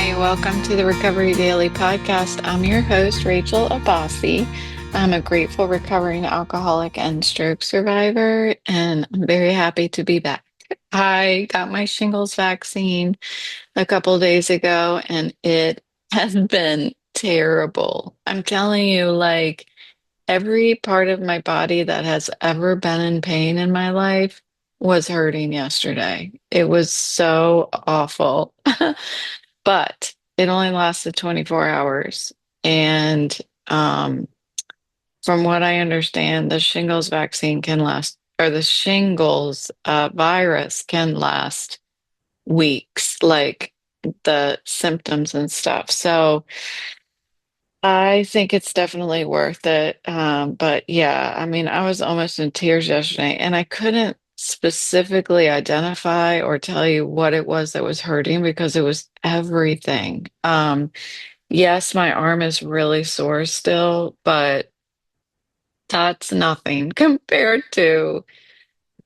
Hi, welcome to the Recovery Daily podcast. I'm your host, Rachel Abassi. I'm a grateful recovering alcoholic and stroke survivor, and I'm very happy to be back. I got my shingles vaccine a couple days ago, and it has been terrible. I'm telling you, like every part of my body that has ever been in pain in my life was hurting yesterday. It was so awful. But it only lasted 24 hours. And um, from what I understand, the shingles vaccine can last, or the shingles virus can last weeks, like the symptoms and stuff. So I think it's definitely worth it. But yeah, I mean, I was almost in tears yesterday, and I couldn't specifically identify or tell you what it was that was hurting because it was everything. Yes, my arm is really sore still, but that's nothing compared to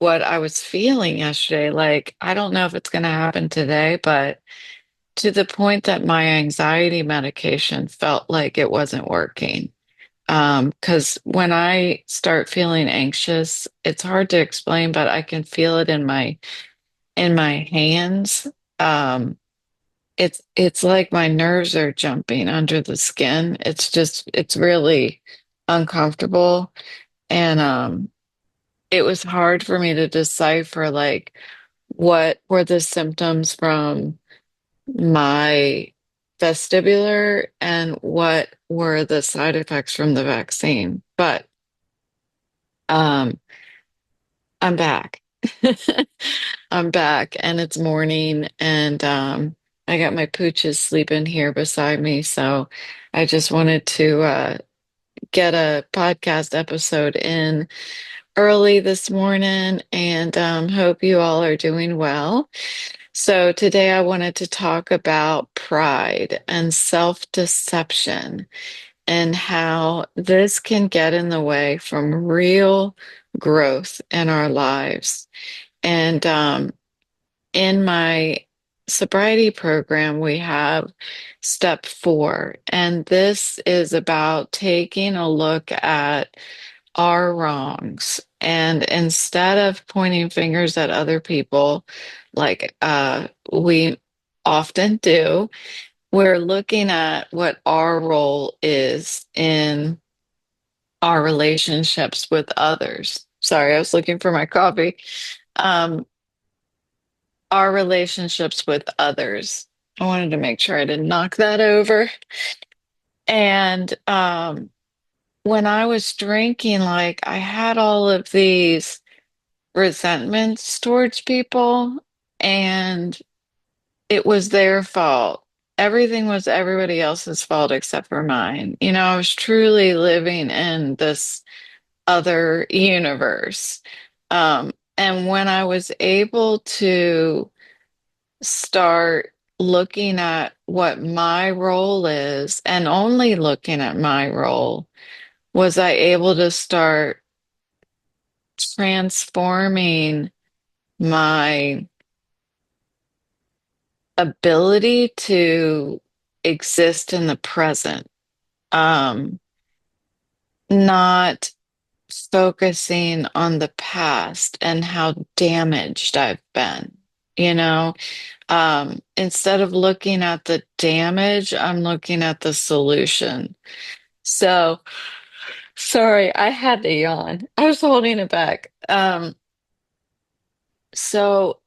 what I was feeling yesterday. Like, I don't know if it's going to happen today, but to the point that my anxiety medication felt like it wasn't working. Because when I start feeling anxious, it's hard to explain, but I can feel it in my hands. Um, it's like my nerves are jumping under the skin. It's really uncomfortable. And it was hard for me to decipher like what were the symptoms from my vestibular and what were the side effects from the vaccine. But um I'm back. I'm back and it's morning and I got my pooches sleeping here beside me. So I just wanted to get a podcast episode in early this morning and hope you all are doing well. So today I wanted to talk about pride and self-deception and how this can get in the way from real growth in our lives. And in my sobriety program, we have step 4, and this is about taking a look at our wrongs. And instead of pointing fingers at other people, like we often do, we're looking at what our role is in our relationships with others. Sorry, I was looking for my coffee. Um, our relationships with others. I wanted to make sure I didn't knock that over. And when I was drinking, like I had all of these resentments towards people, and it was their fault. Everything was everybody else's fault except for mine. You know, I was truly living in this other universe. And when I was able to start looking at what my role is and only looking at my role, was I able to start transforming my ability to exist in the present, um, not focusing on the past and how damaged I've been. You know, instead of looking at the damage, I'm looking at the solution. So, sorry, I had to yawn. I was holding it back. So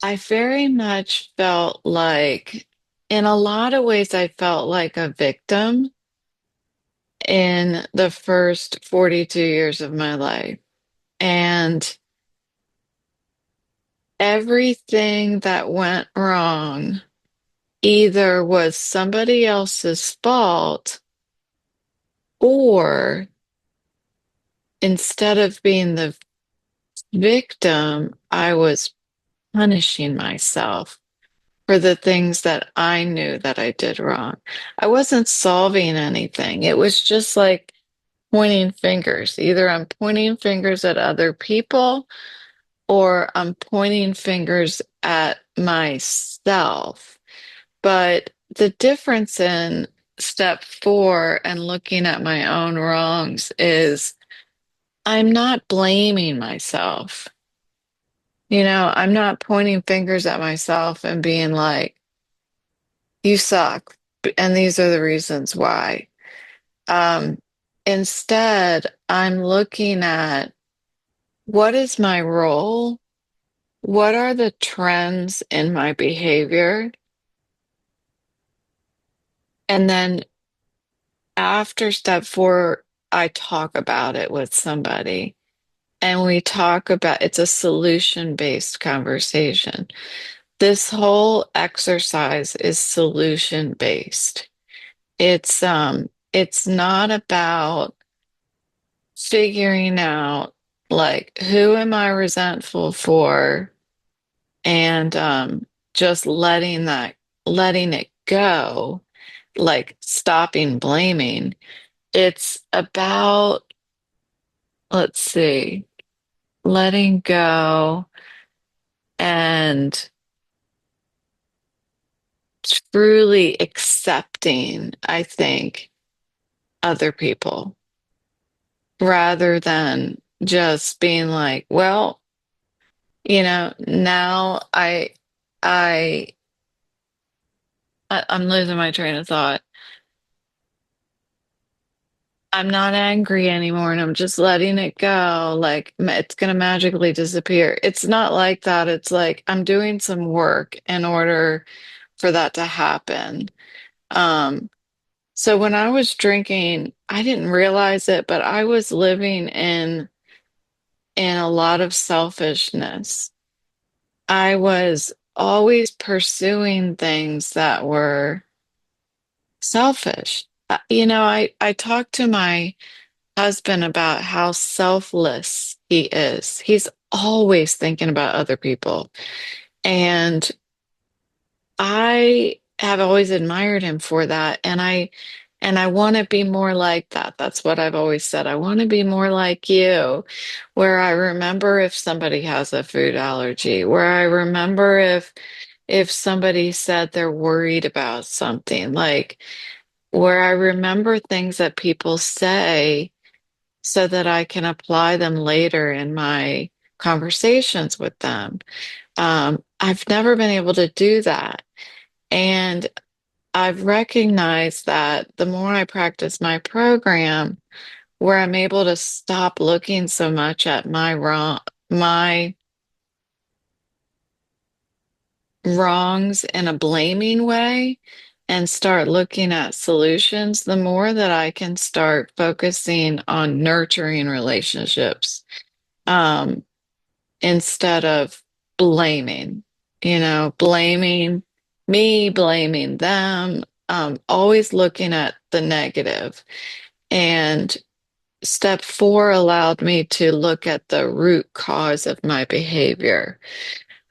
I very much felt like, in a lot of ways, I felt like a victim in the first 42 years of my life. And everything that went wrong either was somebody else's fault, or instead of being the victim, I was punishing myself for the things that I knew that I did wrong. I wasn't solving anything. It was just like pointing fingers. Either I'm pointing fingers at other people or I'm pointing fingers at myself. But the difference in step four and looking at my own wrongs is I'm not blaming myself. I'm not pointing fingers at myself and being like, you suck, and these are the reasons why. Um, Instead, I'm looking at what is my role? What are the trends in my behavior? And then after step four, I talk about it with somebody. And we talk about it's a solution-based conversation. This whole exercise is solution-based. It's not about figuring out like who am I resentful for and just letting it go, like stopping blaming. It's about, let's see, letting go and truly accepting, I think, other people rather than just being like, well, now I I'm losing my train of thought. I'm not angry anymore and I'm just letting it go. Like it's going to magically disappear. It's not like that. It's like I'm doing some work in order for that to happen. Um, so when I was drinking, I didn't realize it, but I was living in a lot of selfishness. I was always pursuing things that were selfish. I talked to my husband about how selfless he is. He's always thinking about other people. And I have always admired him for that. And I want to be more like that. That's what I've always said. I want to be more like you, where I remember if somebody has a food allergy, where I remember if somebody said they're worried about something, like where I remember things that people say so that I can apply them later in my conversations with them. I've never been able to do that. And I've recognized that the more I practice my program, where I'm able to stop looking so much at my wrongs in a blaming way and start looking at solutions, the more that I can start focusing on nurturing relationships. Um, Instead of blaming, blaming me, blaming them, always looking at the negative. And step four allowed me to look at the root cause of my behavior.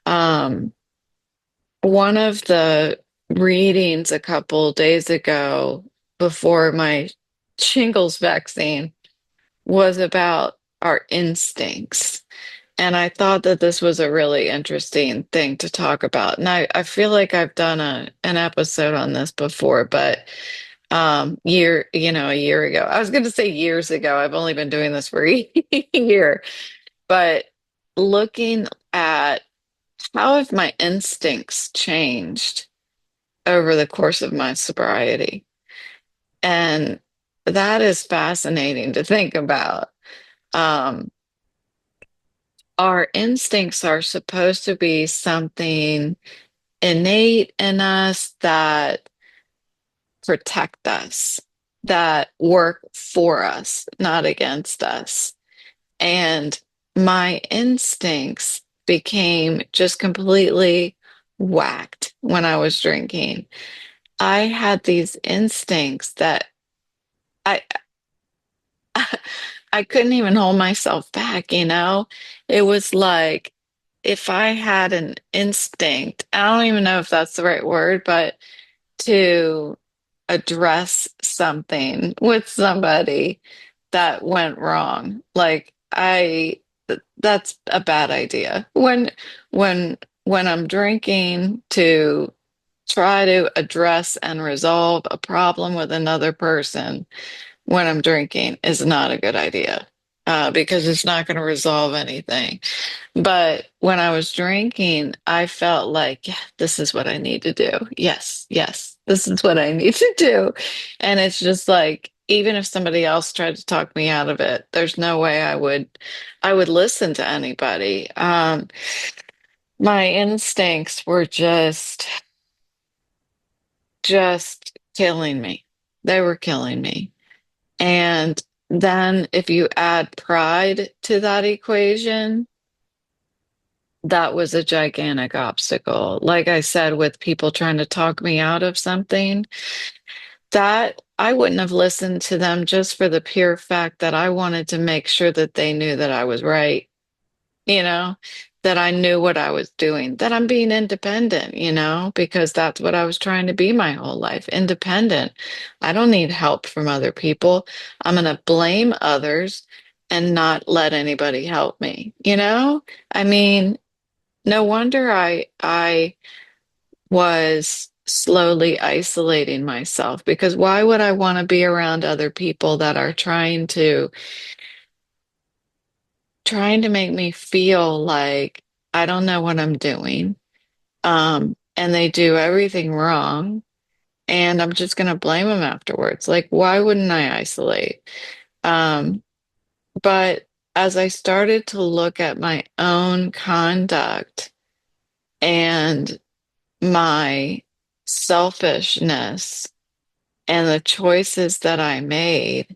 Um, One of the readings a couple days ago before my shingles vaccine was about our instincts. And I thought that this was a really interesting thing to talk about. And I feel like I've done an episode on this before, but a year ago. I was gonna say years ago. I've only been doing this for a year. But looking at how have my instincts changed over the course of my sobriety? And that is fascinating to think about. Um, our instincts are supposed to be something innate in us that protect us, that work for us, not against us. And my instincts became just completely whacked when I was drinking. I had these instincts that I I couldn't even hold myself back. It was like if I had an instinct, I don't even know if that's the right word, but to address something with somebody that went wrong. Like that's a bad idea. When when I'm drinking to try to address and resolve a problem with another person when I'm drinking is not a good idea, because it's not going to resolve anything. But when I was drinking, I felt like, yeah, this is what I need to do. Yes, yes, this is what I need to do. And it's just like, even if somebody else tried to talk me out of it, there's no way I would listen to anybody. My instincts were just killing me. They were killing me. And then if you add pride to that equation, that was a gigantic obstacle. Like I said, with people trying to talk me out of something, that I wouldn't have listened to them just for the pure fact that I wanted to make sure that they knew that I was right, you know, that I knew what I was doing, that I'm being independent, because that's what I was trying to be my whole life, independent. I don't need help from other people. I'm going to blame others and not let anybody help me, I mean, no wonder I was slowly isolating myself, because why would I want to be around other people that are trying to make me feel like I don't know what I'm doing, and they do everything wrong, and I'm just going to blame them afterwards. Like, why wouldn't I isolate? Um, but as I started to look at my own conduct and my selfishness and the choices that I made,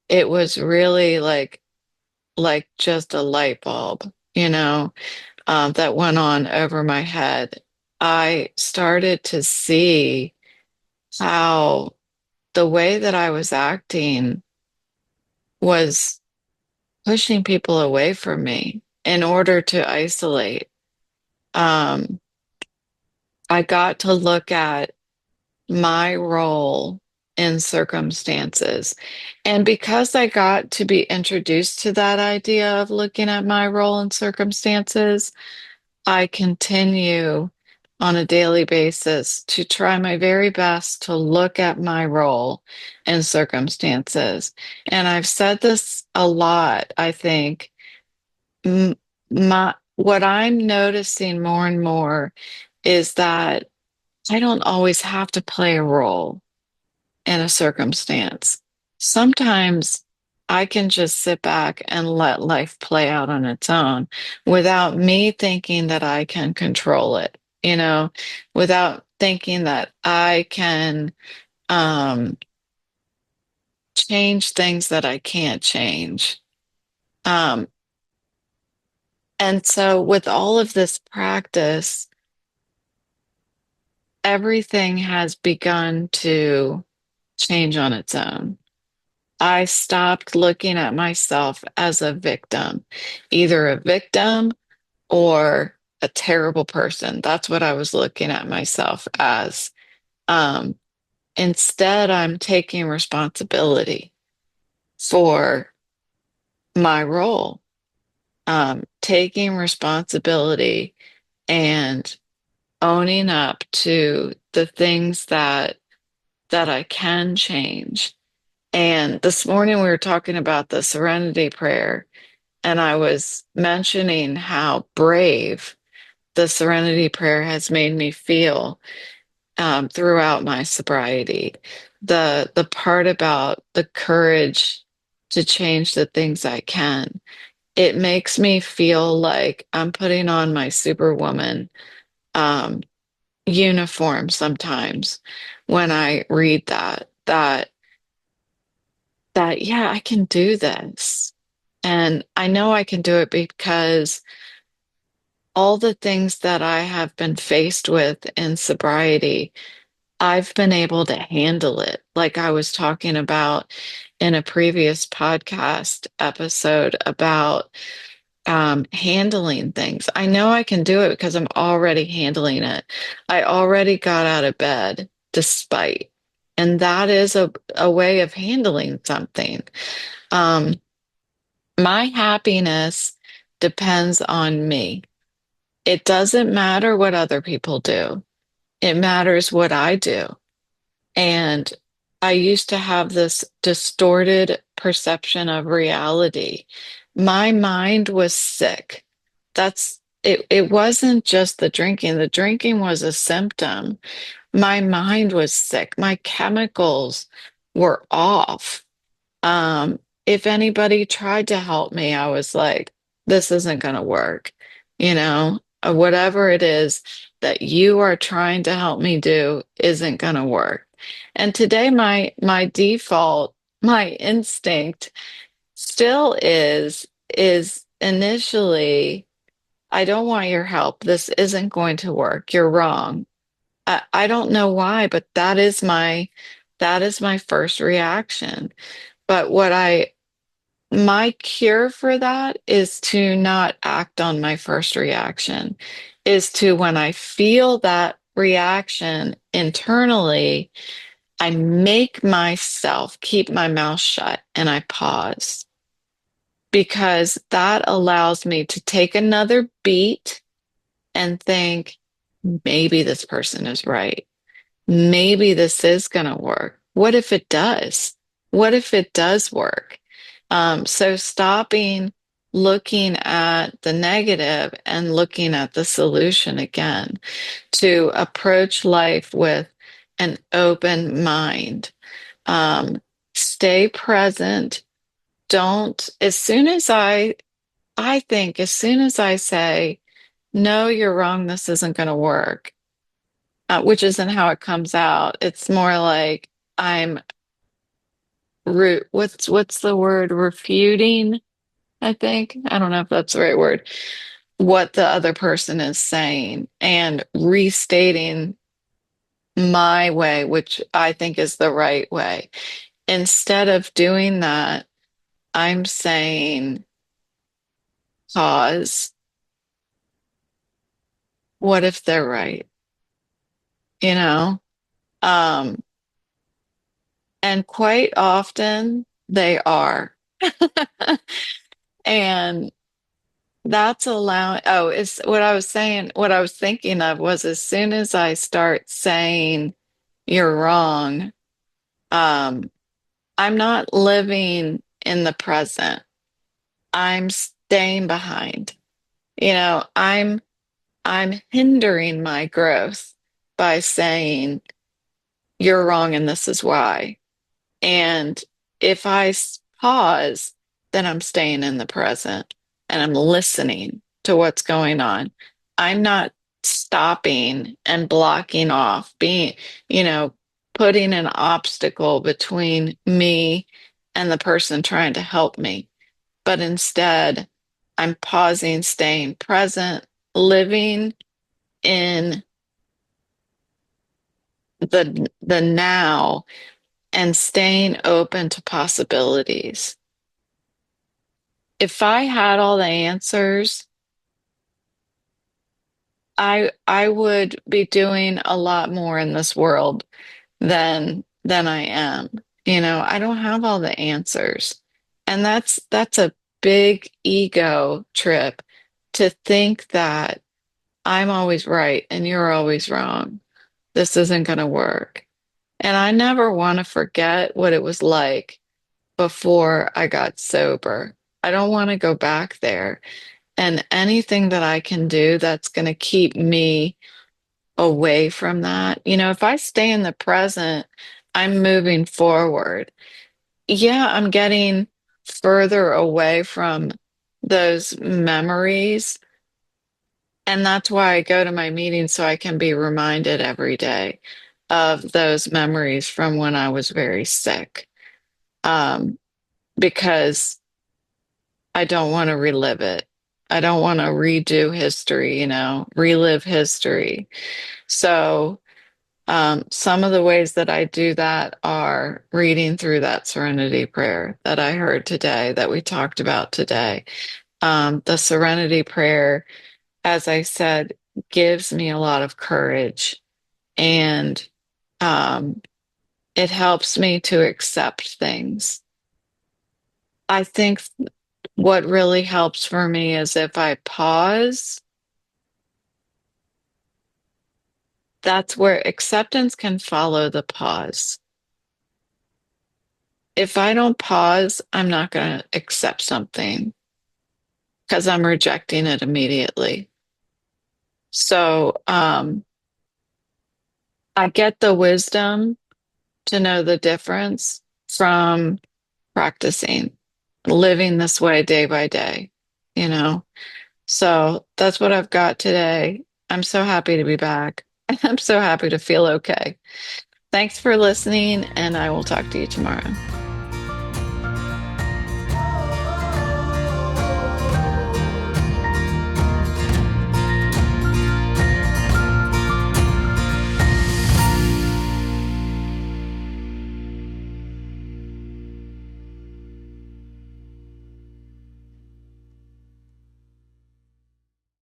it was really like just a light bulb, that went on over my head. I started to see how the way that I was acting was pushing people away from me in order to isolate. Um, I got to look at my role in circumstances. And because I got to be introduced to that idea of looking at my role in circumstances, I continue on a daily basis to try my very best to look at my role in circumstances. And I've said this a lot, I think. M- what I'm noticing more and more is that I don't always have to play a role in a circumstance. Sometimes I can just sit back and let life play out on its own without me thinking that I can control it, without thinking that I can change things that I can't change. Um, and so, with all of this practice, everything has begun to change on its own. I stopped looking at myself as a victim, either a victim or a terrible person. That's what I was looking at myself as. Um, Instead, I'm taking responsibility for my role, taking responsibility and owning up to the things that I can change. And this morning we were talking about the Serenity Prayer, and I was mentioning how brave the Serenity Prayer has made me feel, throughout my sobriety. The part about the courage to change the things I can. It makes me feel like I'm putting on my Superwoman um, uniform sometimes when I read that yeah, I can do this. And I know I can do it because all the things that I have been faced with in sobriety, I've been able to handle it. Like I was talking about in a previous podcast episode about handling things. I know I can do it because I'm already handling it. I already got out of bed despite. And that is a way of handling something. Um, my happiness depends on me. It doesn't matter what other people do. It matters what I do. And I used to have this distorted perception of reality. My mind was sick. It wasn't just the drinking. The drinking was a symptom. My mind was sick. My chemicals were off. If anybody tried to help me, I was like, this isn't going to work. Whatever it is that you are trying to help me do isn't going to work. And today, my default, my instinct still is initially, I don't want your help. This isn't going to work. You're wrong. I don't know why, but that is my first reaction. But my cure for that is to not act on my first reaction, is to, when I feel that reaction internally, I make myself keep my mouth shut and I pause, because that allows me to take another beat and think, maybe this person is right. Maybe this is going to work. What if it does? What if it does work? So stopping looking at the negative and looking at the solution again, to approach life with an open mind. Stay present. Don't, I think as soon as I say, no, you're wrong, this isn't going to work, which isn't how it comes out. It's more like I'm what's the word? Refuting, I think. I don't know if that's the right word. What the other person is saying and restating my way, which I think is the right way. Instead of doing that, I'm saying, pause. What if they're right? You know? Um, and quite often they are. And that's allowing, oh, it's what I was saying, what I was thinking of was, as soon as I start saying you're wrong, um, I'm not living in the present. I'm staying behind. I'm hindering my growth by saying you're wrong and this is why. And if pause, then I'm staying in the present and I'm listening to what's going on. I'm not stopping and blocking off, you know, putting an obstacle between me and the person trying to help me. But instead, I'm pausing, staying present, living in the now, and staying open to possibilities. If I had all the answers, I would be doing a lot more in this world than I am. I don't have all the answers. And that's a big ego trip, to think that I'm always right and you're always wrong. This isn't going to work. And I never want to forget what it was like before I got sober. I don't want to go back there. And anything that I can do that's going to keep me away from that. If I stay in the present, I'm moving forward. Yeah, I'm getting further away from those memories. And that's why I go to my meetings, so I can be reminded every day of those memories from when I was very sick. Um, because I don't want to relive it. I don't want to redo history, relive history. So, some of the ways that I do that are reading through that Serenity Prayer that I heard today, that we talked about today. The Serenity Prayer, as I said, gives me a lot of courage, and um, it helps me to accept things. I think what really helps for me is if I pause, that's where acceptance can follow the pause. If I don't pause, I'm not going to accept something because I'm rejecting it immediately. So, I get the wisdom to know the difference from practicing, living this way day by day, you know? So that's what I've got today. I'm so happy to be back. I'm so happy to feel okay. Thanks for listening, and I will talk to you tomorrow.